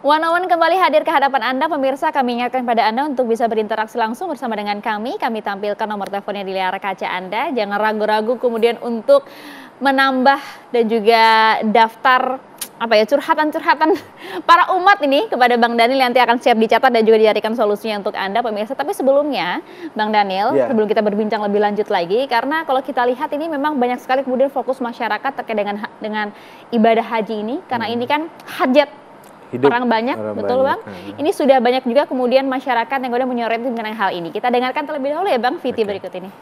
One kembali hadir ke hadapan Anda, pemirsa. Kami ingatkan pada Anda untuk bisa berinteraksi langsung bersama dengan kami. Kami tampilkan nomor teleponnya di layar kaca Anda. Jangan ragu-ragu kemudian untuk menambah dan juga daftar curhatan-curhatan para umat ini kepada Bang Daniel, nanti akan siap dicatat dan juga dicarikan solusinya untuk Anda, pemirsa. Tapi sebelumnya, Bang Daniel, sebelum kita berbincang lebih lanjut lagi, karena kalau kita lihat ini memang banyak sekali kemudian fokus masyarakat terkait dengan ibadah haji ini, karena ini kan hajat orang banyak, betul Bang? Ini sudah banyak juga kemudian masyarakat yang udah menyoroti mengenai hal ini. Kita dengarkan terlebih dahulu ya Bang, Viti berikut ini.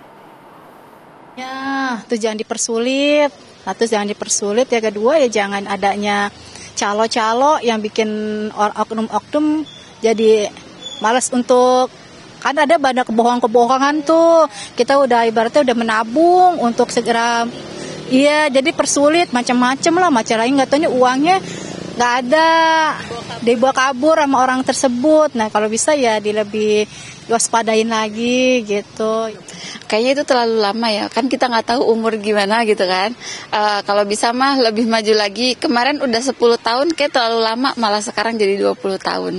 Ya, itu jangan dipersulit. Satu, jangan dipersulit. Yang kedua ya jangan adanya calo-calo yang bikin oknum-oknum jadi malas untuk, kan ada banyak kebohongan-kebohongan tuh. Kita udah ibaratnya udah menabung untuk segera, iya jadi persulit macam-macam lah, macam lain nggak tahunya uangnya nggak ada, dibawa kabur sama orang tersebut. Nah kalau bisa ya lebih waspadain lagi gitu. Kayaknya itu terlalu lama ya, kan kita nggak tahu umur gimana gitu kan. Kalau bisa mah lebih maju lagi. Kemarin udah 10 tahun, kayak terlalu lama, malah sekarang jadi 20 tahun.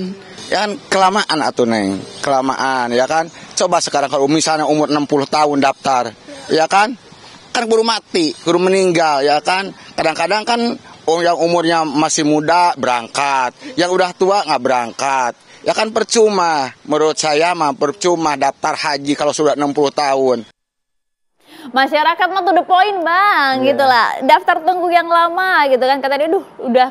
Ya kan kelamaan atuh Neng, kelamaan ya kan. Coba sekarang kalau misalnya umur 60 tahun daftar, ya kan buru mati, buru meninggal ya kan. Kadang-kadang kan yang umurnya masih muda berangkat, yang udah tua nggak berangkat. Ya kan percuma, menurut saya mah percuma daftar haji kalau sudah 60 tahun. Masyarakat mah to the point Bang, gitu lah. Daftar tunggu yang lama gitu kan, katanya udah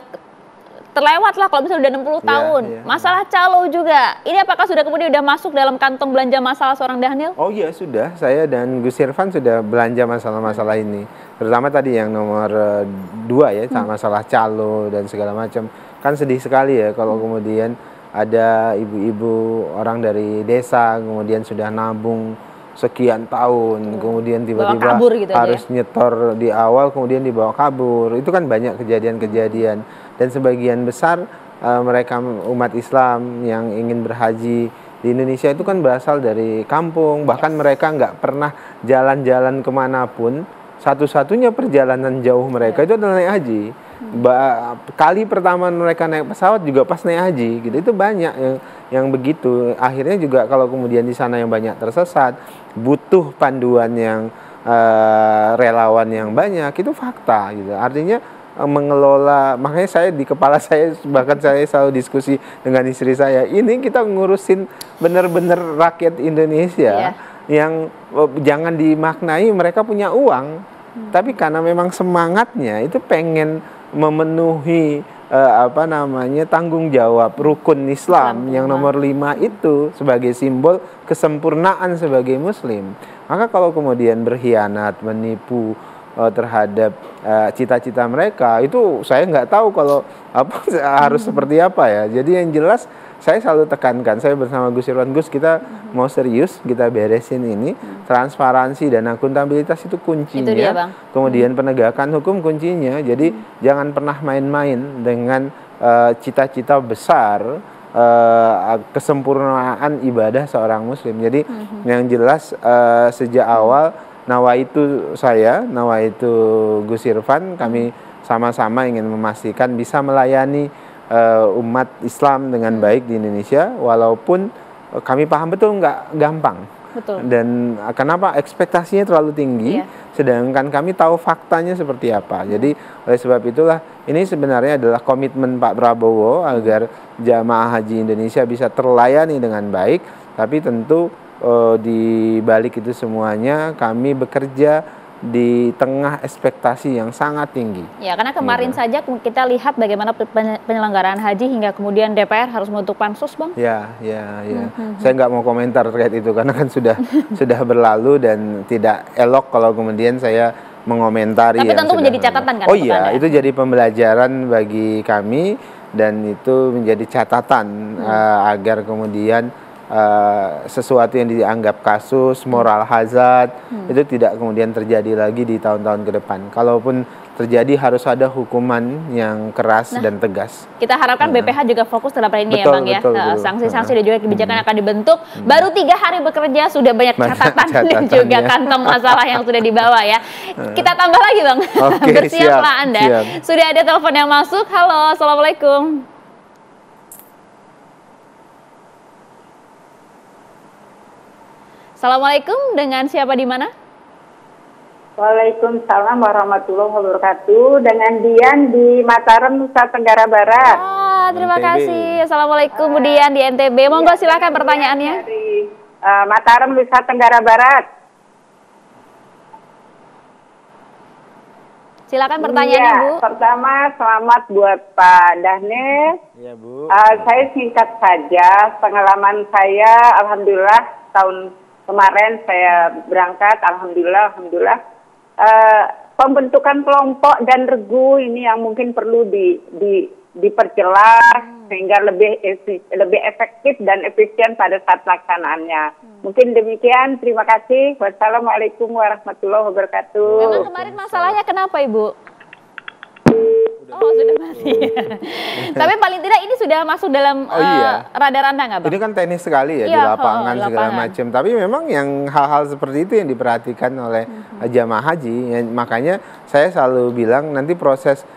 terlewat lah kalau misalnya udah 60 tahun. Masalah calo juga. Ini apakah sudah kemudian udah masuk dalam kantong belanja masalah seorang Daniel? Oh iya sudah, saya dan Gus Irfan sudah belanja masalah-masalah ini. Terutama tadi yang nomor 2 ya, masalah calo dan segala macam. Kan sedih sekali ya kalau kemudian ada ibu-ibu orang dari desa kemudian sudah nabung sekian tahun, kemudian tiba-tiba gitu harus nyetor di awal, kemudian dibawa kabur. Itu kan banyak kejadian-kejadian. Dan sebagian besar mereka umat Islam yang ingin berhaji di Indonesia itu kan berasal dari kampung. Bahkan mereka nggak pernah jalan-jalan kemanapun. Satu-satunya perjalanan jauh mereka itu adalah naik haji. Kali pertama mereka naik pesawat juga pas naik haji gitu. Itu banyak yang begitu. Akhirnya juga kalau kemudian di sana yang banyak tersesat, butuh panduan yang relawan yang banyak, itu fakta gitu. Artinya mengelola, makanya saya di kepala saya, bahkan saya selalu diskusi dengan istri saya, ini kita ngurusin benar-benar rakyat Indonesia yang jangan dimaknai mereka punya uang, tapi karena memang semangatnya itu pengen memenuhi tanggung jawab rukun Islam yang nomor 5 itu sebagai simbol kesempurnaan sebagai muslim. Maka kalau kemudian berkhianat, menipu terhadap cita-cita mereka, itu saya nggak tahu kalau harus seperti apa ya. Jadi yang jelas saya selalu tekankan, saya bersama Gus Irwan, Gus kita mau serius, kita beresin ini, transparansi dan akuntabilitas itu kuncinya. Itu dia, Bang. Kemudian penegakan hukum kuncinya. Jadi jangan pernah main-main dengan cita-cita besar kesempurnaan ibadah seorang muslim. Jadi yang jelas sejak awal nawaitu Gus Irfan, kami sama-sama ingin memastikan bisa melayani umat Islam dengan baik di Indonesia, walaupun kami paham betul nggak gampang. Betul. Dan kenapa ekspektasinya terlalu tinggi, sedangkan kami tahu faktanya seperti apa. Jadi oleh sebab itulah ini sebenarnya adalah komitmen Pak Prabowo agar jamaah haji Indonesia bisa terlayani dengan baik, tapi tentu di balik itu semuanya kami bekerja di tengah ekspektasi yang sangat tinggi. Ya, karena kemarin saja kita lihat bagaimana penyelenggaraan haji hingga kemudian DPR harus membentuk pansus, Bang. Ya. Saya nggak mau komentar terkait itu karena kan sudah berlalu dan tidak elok kalau kemudian saya mengomentari. Tapi tentu menjadi catatan kan? Oh iya, itu jadi pembelajaran bagi kami dan itu menjadi catatan agar kemudian sesuatu yang dianggap kasus moral hazard itu tidak kemudian terjadi lagi di tahun-tahun ke depan. Kalaupun terjadi harus ada hukuman yang keras dan tegas. Kita harapkan BPH juga fokus terhadap ini ya Bang ya. Sanksi-sanksi dan juga kebijakan akan dibentuk. Baru 3 hari bekerja sudah banyak catatan dan juga kantong masalah yang sudah dibawa ya. Kita tambah lagi Bang. Bersiaplah Anda. Sudah ada telepon yang masuk. Halo, assalamualaikum. Assalamualaikum, dengan siapa di mana? Waalaikumsalam warahmatullahi wabarakatuh. Dengan Dian di Mataram, Nusa Tenggara Barat. Terima NTB. kasih. Assalamualaikum Bu Dian di NTB. Monggo silakan pertanyaannya. Dari Mataram, Nusa Tenggara Barat. Silakan pertanyaannya Bu. Pertama, selamat buat Pak Dhanil. Iya Bu. Saya singkat saja, pengalaman saya, alhamdulillah tahun kemarin saya berangkat, alhamdulillah. Pembentukan kelompok dan regu ini yang mungkin perlu diperjelas sehingga lebih efektif dan efisien pada saat pelaksanaannya. Mungkin demikian. Terima kasih. Wassalamualaikum warahmatullahi wabarakatuh. Memang kemarin masalahnya kenapa Ibu? Oh sudah mati. Tapi paling tidak ini sudah masuk dalam radar Anda nggak Bang? Ini kan teknis sekali ya di lapangan segala macam. Tapi memang yang hal-hal seperti itu yang diperhatikan oleh jamaah haji. Makanya saya selalu bilang nanti proses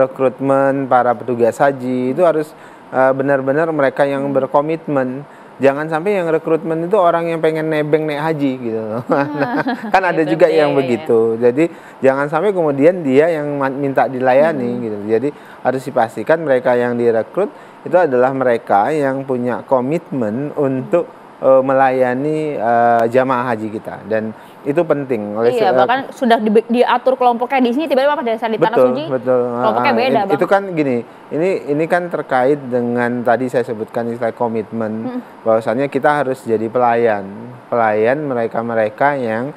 rekrutmen para petugas haji itu harus benar-benar mereka yang berkomitmen. Jangan sampai yang rekrutmen itu orang yang pengen nebeng naik haji gitu. Kan ada juga yang begitu. Jadi jangan sampai kemudian dia yang minta dilayani gitu. Jadi harus dipastikan mereka yang direkrut itu adalah mereka yang punya komitmen untuk melayani jamaah haji kita, dan itu penting. Iya, bahkan sudah diatur kelompoknya di sini, tiba-tiba pada saat di Tanah Suci kelompoknya beda, Bang. Itu kan gini, ini kan terkait dengan tadi saya sebutkan istilah komitmen, bahwasannya kita harus jadi pelayan mereka yang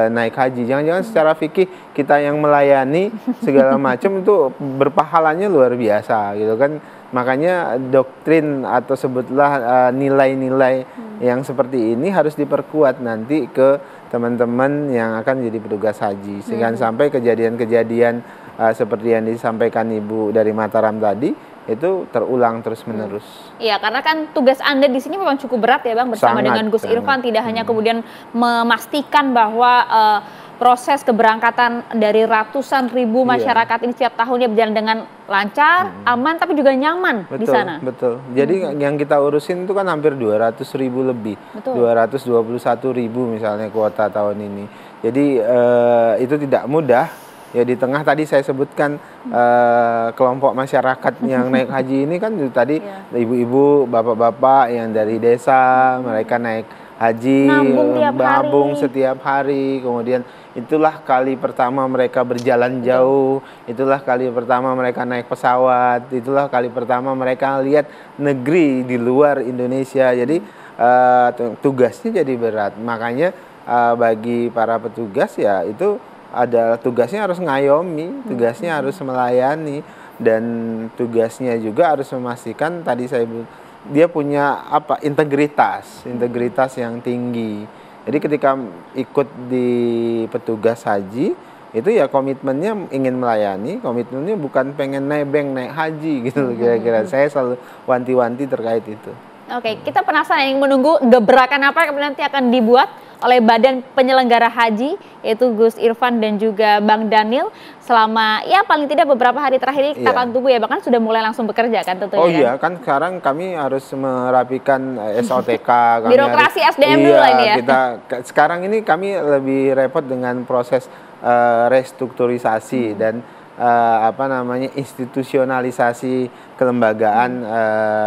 naik haji. Jangan-jangan secara fikih kita yang melayani segala macam itu berpahalanya luar biasa gitu kan. Makanya doktrin atau sebutlah nilai-nilai yang seperti ini harus diperkuat nanti ke teman-teman yang akan jadi petugas haji. Sehingga sampai kejadian-kejadian seperti yang disampaikan Ibu dari Mataram tadi itu terulang terus-menerus. Iya, karena kan tugas Anda di sini memang cukup berat ya Bang, bersama dengan Gus Irfan, tidak hanya kemudian memastikan bahwa proses keberangkatan dari ratusan ribu masyarakat ini setiap tahunnya berjalan dengan lancar, aman, tapi juga nyaman di sana. Betul. Jadi yang kita urusin itu kan hampir 200.000 lebih. 221.000 misalnya kuota tahun ini. Jadi itu tidak mudah. Ya di tengah tadi saya sebutkan kelompok masyarakat yang naik haji ini kan tadi ibu-ibu, bapak-bapak yang dari desa, mereka naik haji, nabung setiap hari, kemudian itulah kali pertama mereka berjalan jauh, itulah kali pertama mereka naik pesawat, itulah kali pertama mereka lihat negeri di luar Indonesia. Jadi tugasnya jadi berat. Makanya bagi para petugas ya itu ada tugasnya harus ngayomi, tugasnya harus melayani, dan tugasnya juga harus memastikan tadi saya dia punya integritas yang tinggi. Jadi ketika ikut di petugas haji itu ya komitmennya ingin melayani, komitmennya bukan pengen nebeng naik haji gitu kira-kira. Saya selalu wanti-wanti terkait itu. Oke, kita penasaran yang menunggu gebrakan apa yang nanti akan dibuat oleh Badan Penyelenggara Haji, yaitu Gus Irfan dan juga Bang Dhanil selama ya paling tidak beberapa hari terakhir ini kita akan tunggu ya, bahkan sudah mulai langsung bekerja kan tentunya. Oh iya, kan sekarang kami harus merapikan SOTK, birokrasi SDM dulu lah ini ya. Sekarang ini kami lebih repot dengan proses restrukturisasi dan institusionalisasi kelembagaan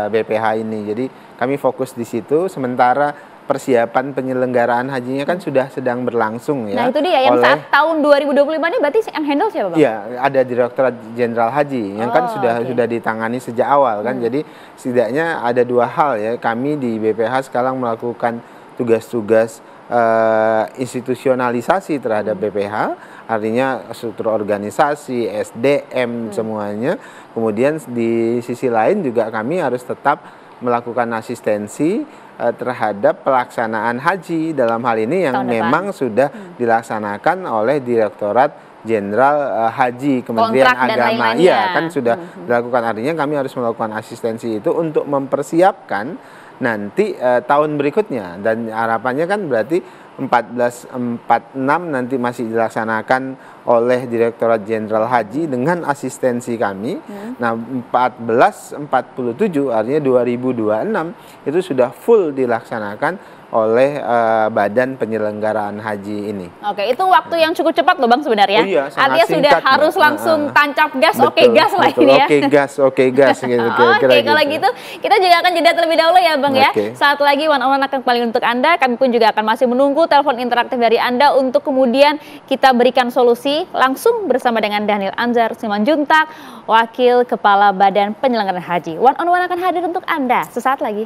BPH ini. Jadi kami fokus di situ, sementara persiapan penyelenggaraan hajinya kan sudah sedang berlangsung ya. Nah itu dia yang saat tahun 2025 ini berarti yang handle siapa Bang? Iya, ada Direktorat Jenderal Haji yang kan sudah ditangani sejak awal kan. Jadi setidaknya ada dua hal ya, kami di BPH sekarang melakukan tugas-tugas institusionalisasi terhadap BPH, artinya struktur organisasi, SDM semuanya. Kemudian di sisi lain juga kami harus tetap melakukan asistensi terhadap pelaksanaan haji dalam hal ini yang memang sudah dilaksanakan oleh Direktorat Jenderal Haji Kementerian Agama. Iya, kan sudah dilakukan, artinya kami harus melakukan asistensi itu untuk mempersiapkan nanti tahun berikutnya, dan harapannya kan berarti 1446 nanti masih dilaksanakan oleh Direktorat Jenderal Haji dengan asistensi kami. Nah, 1447 artinya 2026 itu sudah full dilaksanakan oleh Badan Penyelenggaraan Haji ini. Oke, itu waktu yang cukup cepat loh Bang sebenarnya. Oh iya, sangat artinya sudah singkat, harus Mbak. langsung tancap gas, Betul, oke gas lah betul. ini ya. Oke gas gitu. Oke, kalau gitu kita juga akan jeda terlebih dahulu ya Bang ya. Oke. Saat lagi One on One akan kembali untuk Anda. Kami pun juga akan masih menunggu telepon interaktif dari Anda untuk kemudian kita berikan solusi langsung bersama dengan Daniel Anzar Simanjuntak, Wakil Kepala Badan Penyelenggaraan Haji. One on One akan hadir untuk Anda sesaat lagi.